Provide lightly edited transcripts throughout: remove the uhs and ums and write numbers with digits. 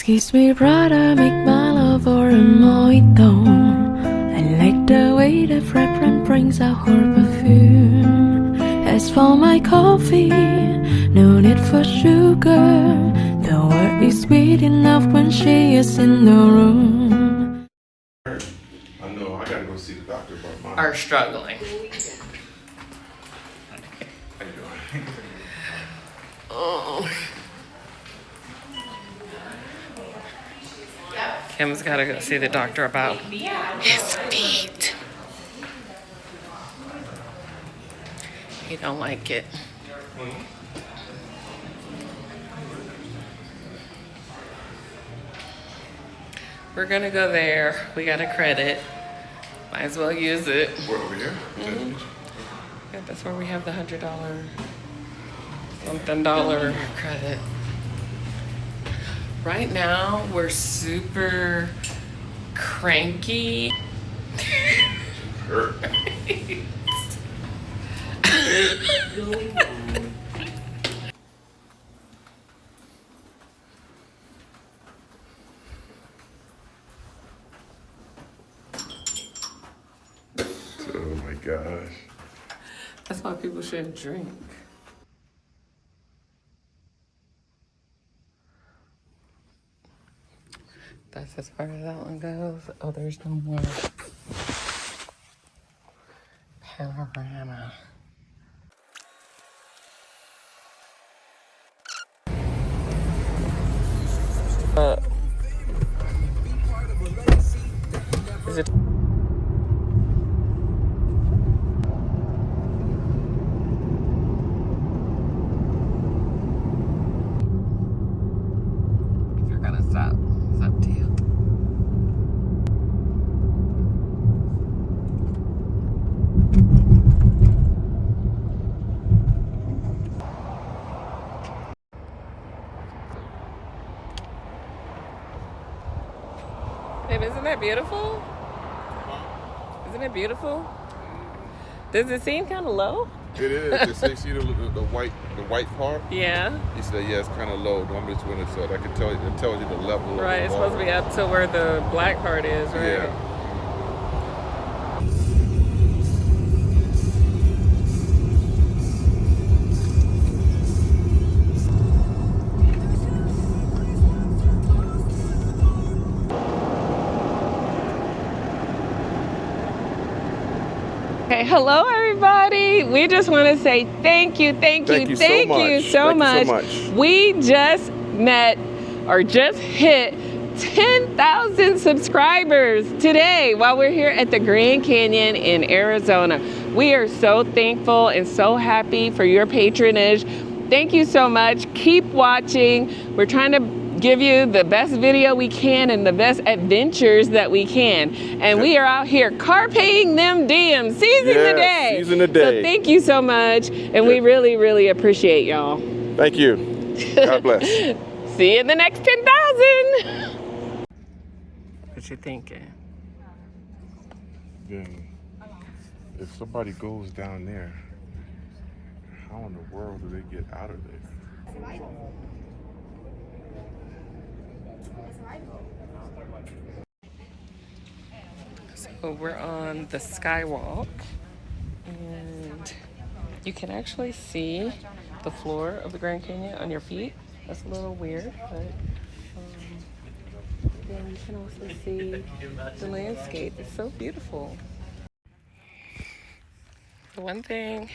Excuse me, brother, make my love or a mojito. I like the way the fragrance brings out her perfume. As for my coffee, no need for sugar. The word is sweet enough when she is in the room. I know, I gotta go see the doctor about mine. Are struggling. How you doing? Oh. Kim's gotta go see the doctor about his feet. He don't like it. We're gonna go there. We got a credit. Might as well use it. We're over here? Yeah, that's where we have the $100 something dollar credit. Right now, we're super cranky. Hurt. Oh my gosh. That's why people shouldn't drink. That's as far as that one goes. Oh, there's no more panorama. Is it? If you're gonna stop, it's up to you. Babe, isn't that beautiful? Isn't it beautiful? Does it seem kind of low? It is. They see the white part? Yeah. He said, yeah, it's kind of low. Normally it's when it's I can tell you, it tells you the level of Right, the it's supposed to be up to where the black part is, right? Yeah. Okay, hello everybody. We just want to say thank you so much. We just hit 10,000 subscribers today while we're here at the Grand Canyon in Arizona. We are so thankful and so happy for your patronage. Thank you so much. Keep watching. We're trying to give you the best video we can and the best adventures that we can. And we are out here carping them DMs, seizing the day. Seizing the day. So thank you so much. And we really, really appreciate y'all. Thank you. God bless. See you in the next 10,000. What you thinking? Then, if somebody goes down there, how in the world do they get out of there? So we're on the skywalk, and you can actually see the floor of the Grand Canyon on your feet. That's a little weird, but then you can also see the landscape. It's so beautiful. The one thing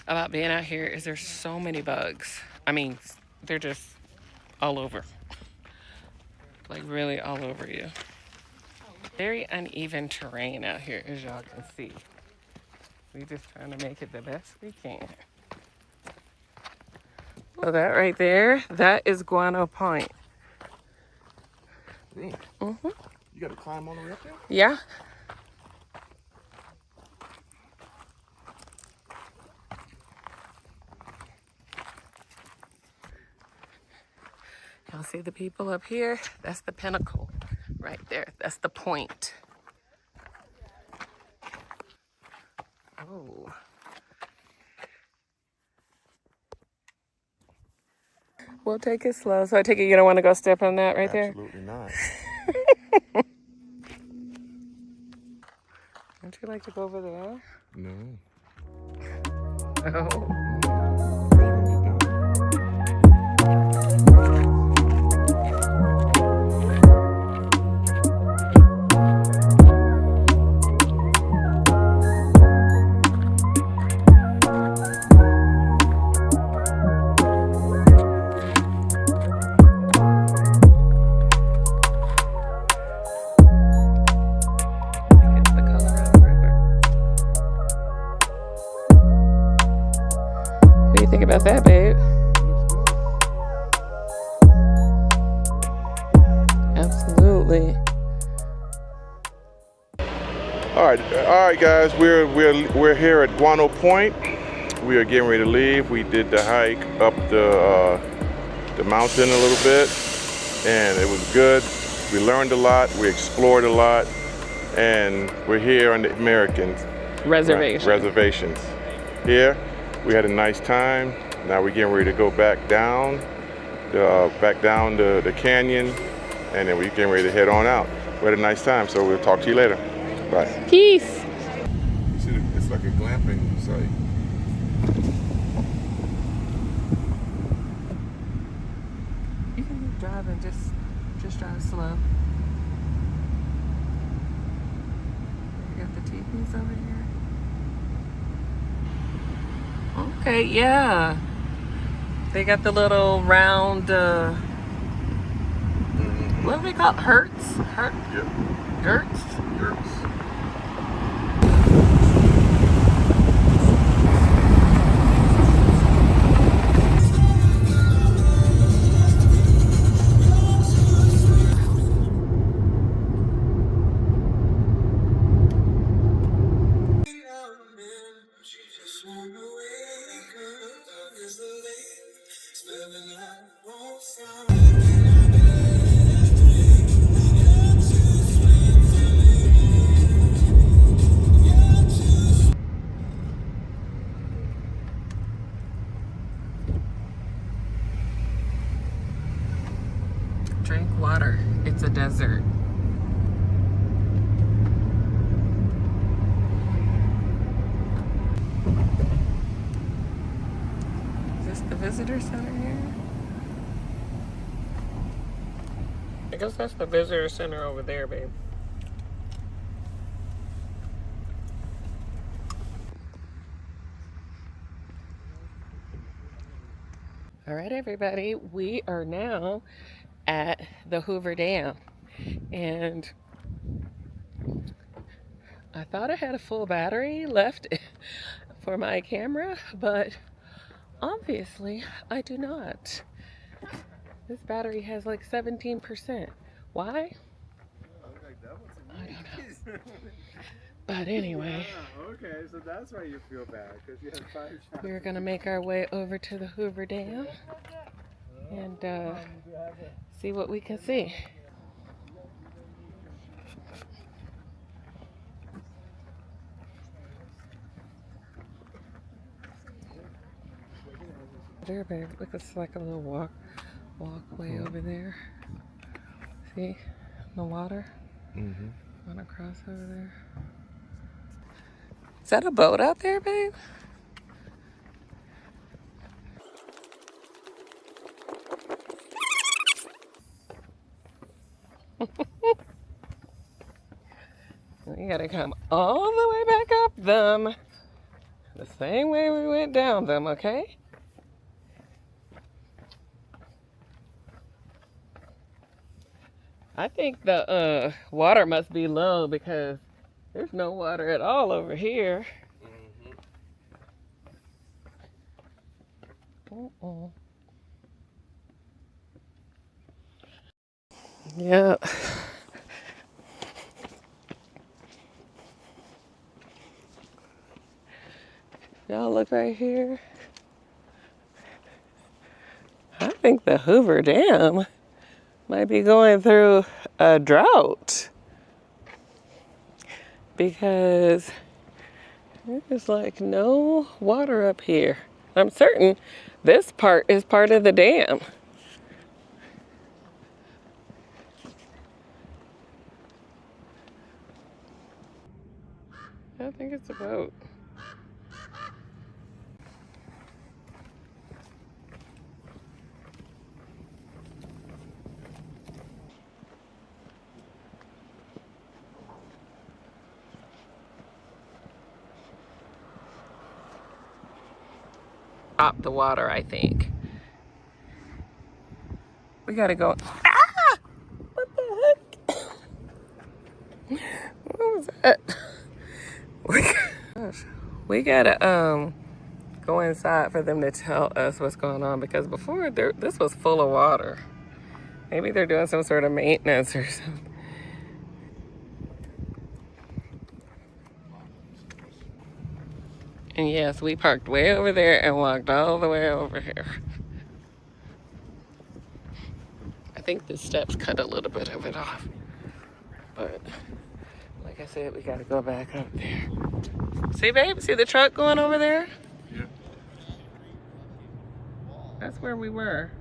about being out here is there's so many bugs. I mean, they're just all over. Like really all over you. Very uneven terrain out here, as y'all can see. We're just trying to make it the best we can. So that right there, that is Guano Point. Damn. Mm-hmm. You got to climb all the way up there? Yeah. Y'all see the people up here? That's the pinnacle right there. That's the point. Oh. We'll take it slow. So I take it you don't want to go step on that right there? Absolutely not. Don't you like to go over there? No. Oh. What do you think about that, babe? Absolutely. All right, guys. We're here at Guano Point. We are getting ready to leave. We did the hike up the mountain a little bit, and it was good. We learned a lot. We explored a lot, and we're here on the American reservations. Here, we had a nice time. Now we're getting ready to go back down the canyon, and then we're getting ready to head on out. We had a nice time, so we'll talk to you later. Bye. Peace. You see, it's like a glamping site. You can drive and just drive slow. You got the teepees over here. Okay, yeah. They got the little round, what do they call it? Hertz? Yep. Hertz? Hertz. Drink water. It's a desert. Is this the visitor center here? I guess that's the visitor center over there, babe. All right, everybody. We are now at the Hoover Dam, and I thought I had a full battery left for my camera, but obviously I do not. This battery has like 17%. Why? I don't know. But anyway. Yeah, okay, so that's why you feel bad, because you had 5 shots. We're gonna make our way over to the Hoover Dam and see what we can see. There, babe. Look, it's like a little walkway over there. See the water? Going across over there. Is that a boat out there, babe? We gotta come all the way back up them. The same way we went down them, okay? I think the water must be low because there's no water at all over here. Yeah. Y'all look right here. I think the Hoover Dam might be going through a drought because there's like no water up here. I'm certain this part is part of the dam. I think it's a boat. Up the water, I think. We gotta go. Ah! What the heck? What was that? We gotta go inside for them to tell us what's going on, because before this was full of water. Maybe they're doing some sort of maintenance or something. And yes, we parked way over there and walked all the way over here. I think the steps cut a little bit of it off. But like I said, we gotta go back up there. See, babe? See the truck going over there? Yeah. That's where we were.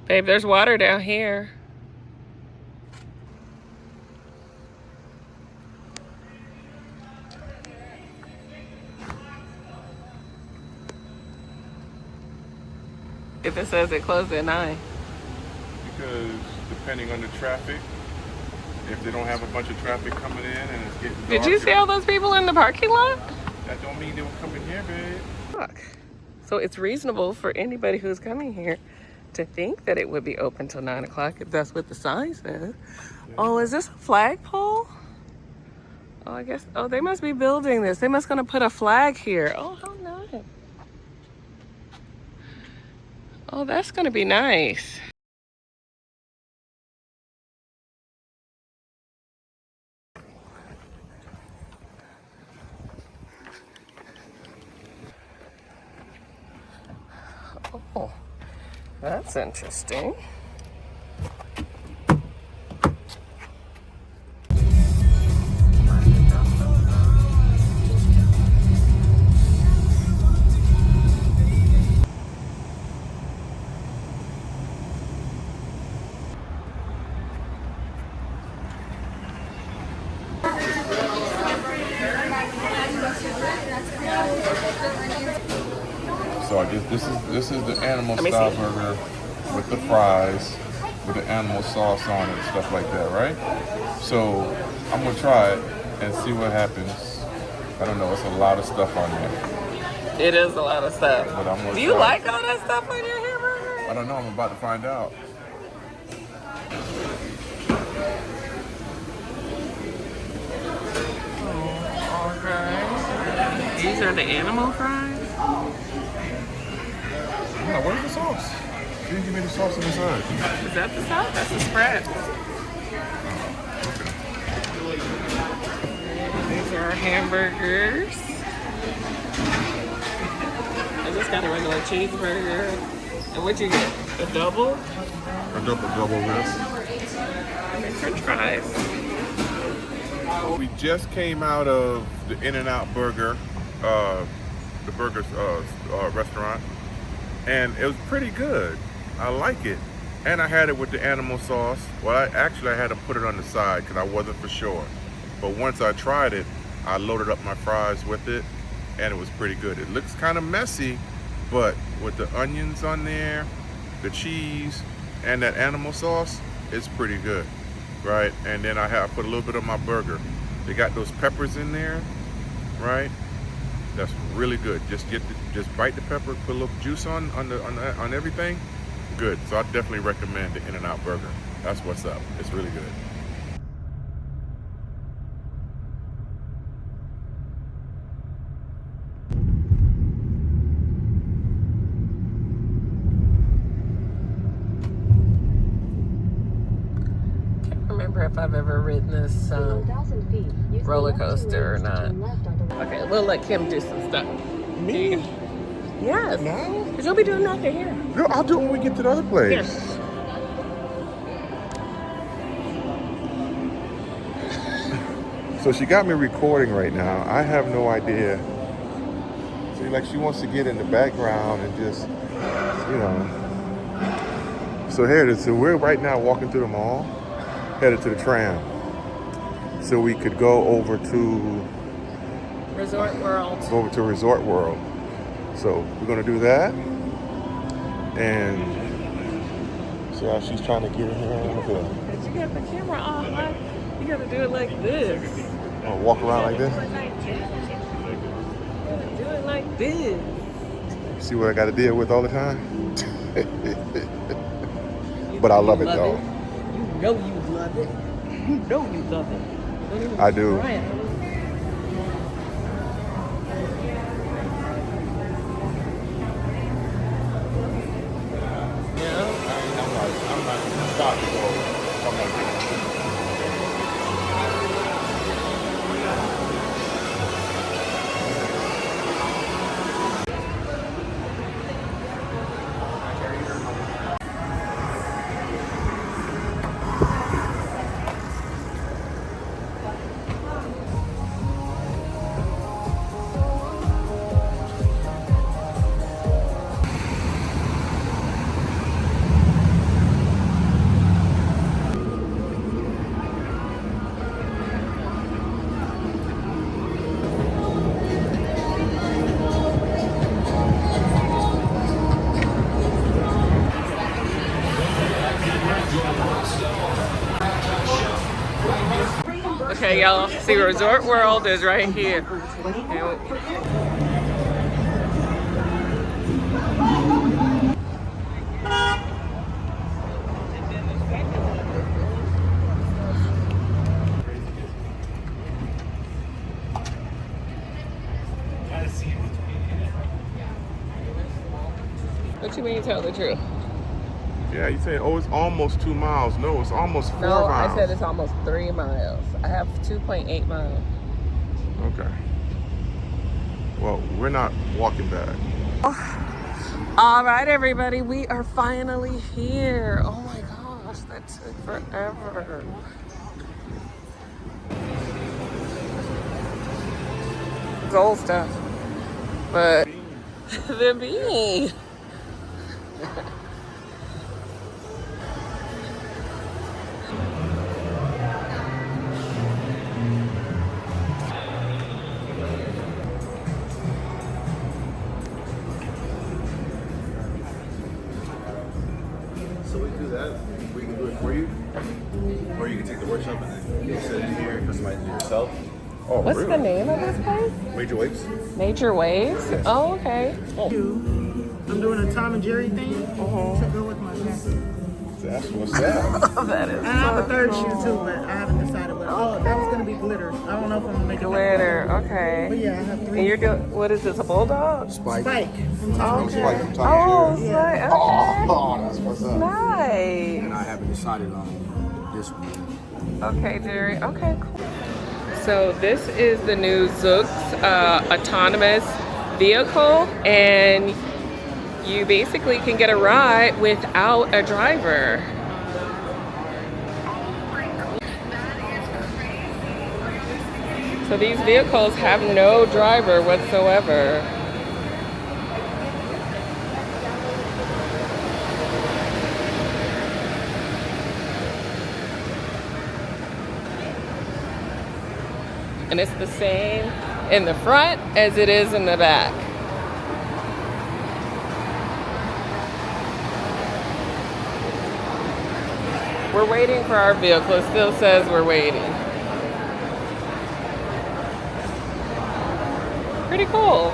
Babe, there's water down here. If it says it closed at 9. Because depending on the traffic, if they don't have a bunch of traffic coming in and it's getting darker. Did you see all those people in the parking lot? That don't mean they will come in here, babe. Look. So it's reasonable for anybody who's coming here to think that it would be open till 9 o'clock if that's what the sign says. Yeah. Oh, is this a flagpole? Oh, I guess, oh, they must be building this. They must gonna put a flag here. Oh, how nice. Oh, that's gonna be nice. Oh, that's interesting. So I guess this is the animal style burger with the fries, with the animal sauce on it and stuff like that, right? So I'm gonna try it and see what happens. I don't know, it's a lot of stuff on there. It is a lot of stuff. But I'm gonna Do you like all that stuff on your hamburger? I don't know, I'm about to find out. Okay. These are the animal fries? No, where's the sauce? You didn't give me the sauce inside. Is that the sauce? That's the spread. These are our hamburgers. I just got a regular cheeseburger. And what'd you get? A double? A double this. And french fries. We just came out of the In-N-Out Burger, the burgers restaurant, and it was pretty good. I like it, and I had it with the animal sauce. Well, I had to put it on the side because I wasn't for sure. But once I tried it, I loaded up my fries with it, and it was pretty good. It looks kind of messy, but with the onions on there, the cheese, and that animal sauce, it's pretty good, right? And then I put a little bit on my burger. They got those peppers in there, right? That's really good. Just bite the pepper, put a little juice on everything. Good. So I definitely recommend the In-N-Out Burger. That's what's up. It's really good. If I've ever ridden this roller coaster or not. Okay, we'll let Kim do some stuff. Me? Yes. No? Because you'll be doing nothing here. No, I'll do it when we get to the other place. Yes. So she got me recording right now. I have no idea. See, like she wants to get in the background and just, you know, So here it is. So we're right now walking through the mall, headed to the tram. So we could go over to Resort World. Resort World. So we're gonna do that. And see how she's trying to get in here. Look at her. But you got the camera on, huh? You gotta do it like this. Oh, walk around like this. You gotta do it like this. See what I got to deal with all the time. But I love it though. You know you love it. You know you love it. I do. I'm not gonna stop to go. Okay, y'all, see Resort World is right here. What you mean tell the truth? Yeah, you saying, oh, it's almost 2 miles. No, it's almost 4 No, miles. I said it's almost 3 miles. I have 2.8 miles. Okay. Well, we're not walking back. All right, everybody, we are finally here. Oh my gosh, that took forever. It's old stuff, but the bean. So we can do that. We can do it for you. Or you can take the workshop and then you set it here, customize it yourself. Oh, What's really? the name of this place? Major Waves. Nature Waves? Oh, okay. I'm doing a Tom and Jerry thing to go with my jacket. That's what's that. That is I have a third shoe too, but I haven't decided. But that was gonna be glitter. I don't know if I'm gonna make it. glitter. But Okay. yeah, I have And 3. you're doing, what is this, a bulldog? Spike. Spike from Tom and Okay. Jerry. Spike from Tom Oh, and Jerry. Spike, okay. Oh, that's what's up. Nice. And I haven't decided on this one. Okay, Jerry. Okay, cool. So this is the new Zoox autonomous vehicle, and you basically can get a ride without a driver. So these vehicles have no driver whatsoever. And it's the same in the front as it is in the back. We're waiting for our vehicle. It still says we're waiting. Pretty cool.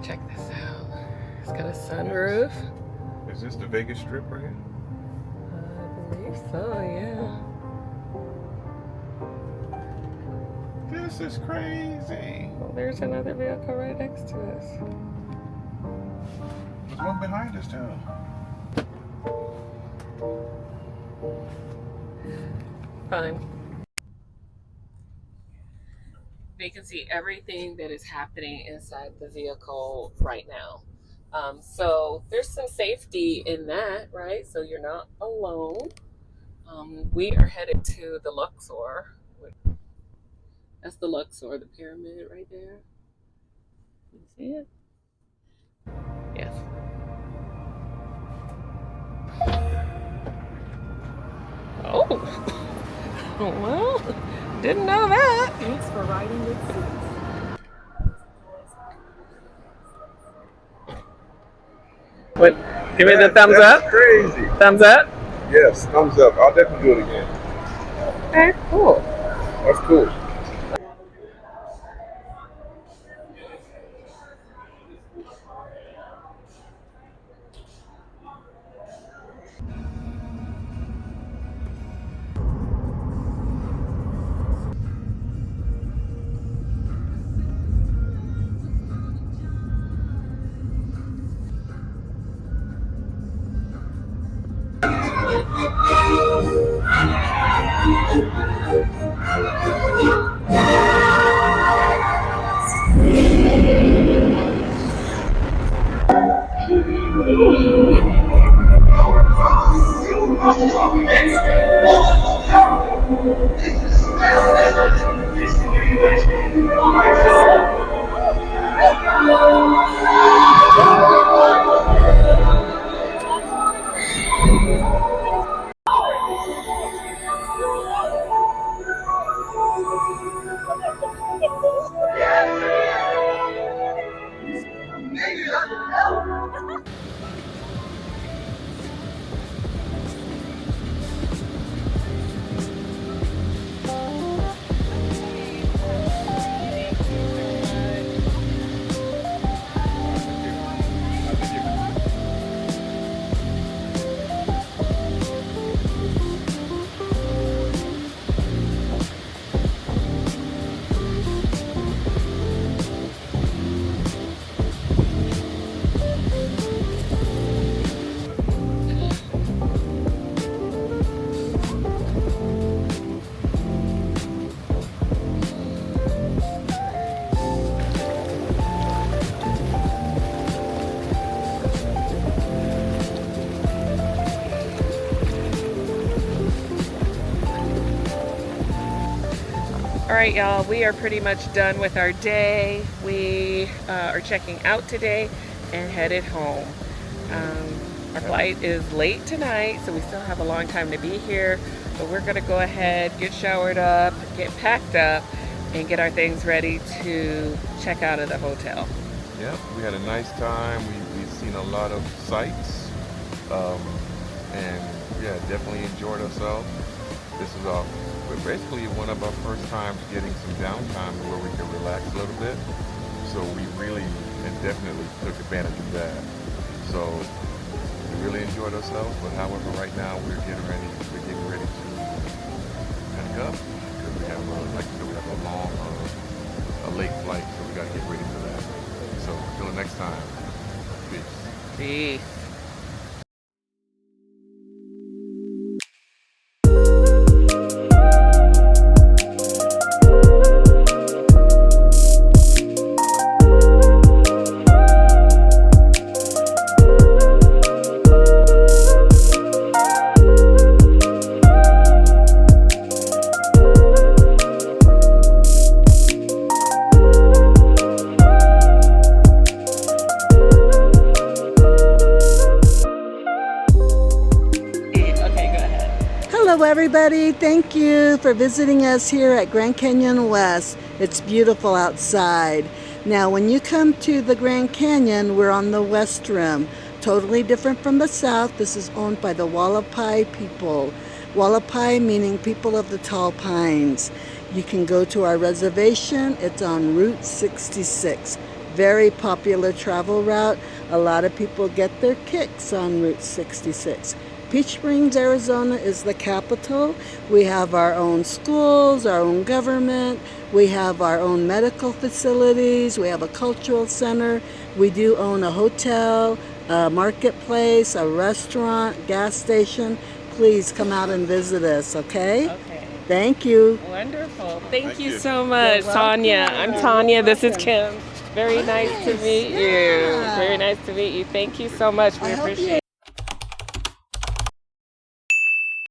Check this out. It's got a sunroof. Is this the Vegas Strip right here? I believe so, yeah. This is crazy. Well, there's another vehicle right next to us. There's one behind us too. fun. They can see everything that is happening inside the vehicle right now. So there's some safety in that, right? So you're not alone. We are headed to the Luxor. That's the Luxor, the pyramid right there. You see it? Yes. Oh, well, didn't know that. Thanks for riding with Zoox. What? Give me the thumbs That's up. crazy. Thumbs up. Yes, thumbs up. I'll definitely do it again. Okay, cool. That's cool. All right, y'all, we are pretty much done with our day. We are checking out today and headed home. Our flight is late tonight, so we still have a long time to be here, but we're gonna go ahead, get showered up, get packed up, and get our things ready to check out of the hotel. Yep, we had a nice time. We've seen a lot of sights, and yeah, definitely enjoyed ourselves. This is basically one of our first times getting some downtime where we can relax a little bit. So we really and definitely took advantage of that. So we really enjoyed ourselves. But however, right now we're getting ready to pack up because we have, like you said, we have a late flight, so we got to get ready for that. So until the next time, peace. Peace. Hello everybody, thank you for visiting us here at Grand Canyon West. It's beautiful outside. Now when you come to the Grand Canyon, we're on the West Rim. Totally different from the South. This is owned by the Wallapai people. Wallapai meaning people of the tall pines. You can go to our reservation. It's on Route 66. Very popular travel route. A lot of people get their kicks on Route 66. Peach Springs, Arizona is the capital. We have our own schools, our own government. We have our own medical facilities. We have a cultural center. We do own a hotel, a marketplace, a restaurant, gas station. Please come out and visit us, okay? Okay. Thank you. Wonderful. Thank Thank you you. so much, You're Tanya. welcome. I'm Tanya. This is Kim. Very nice to meet you. Yeah. Very nice to meet you. Thank you so much. We I hope you appreciate it.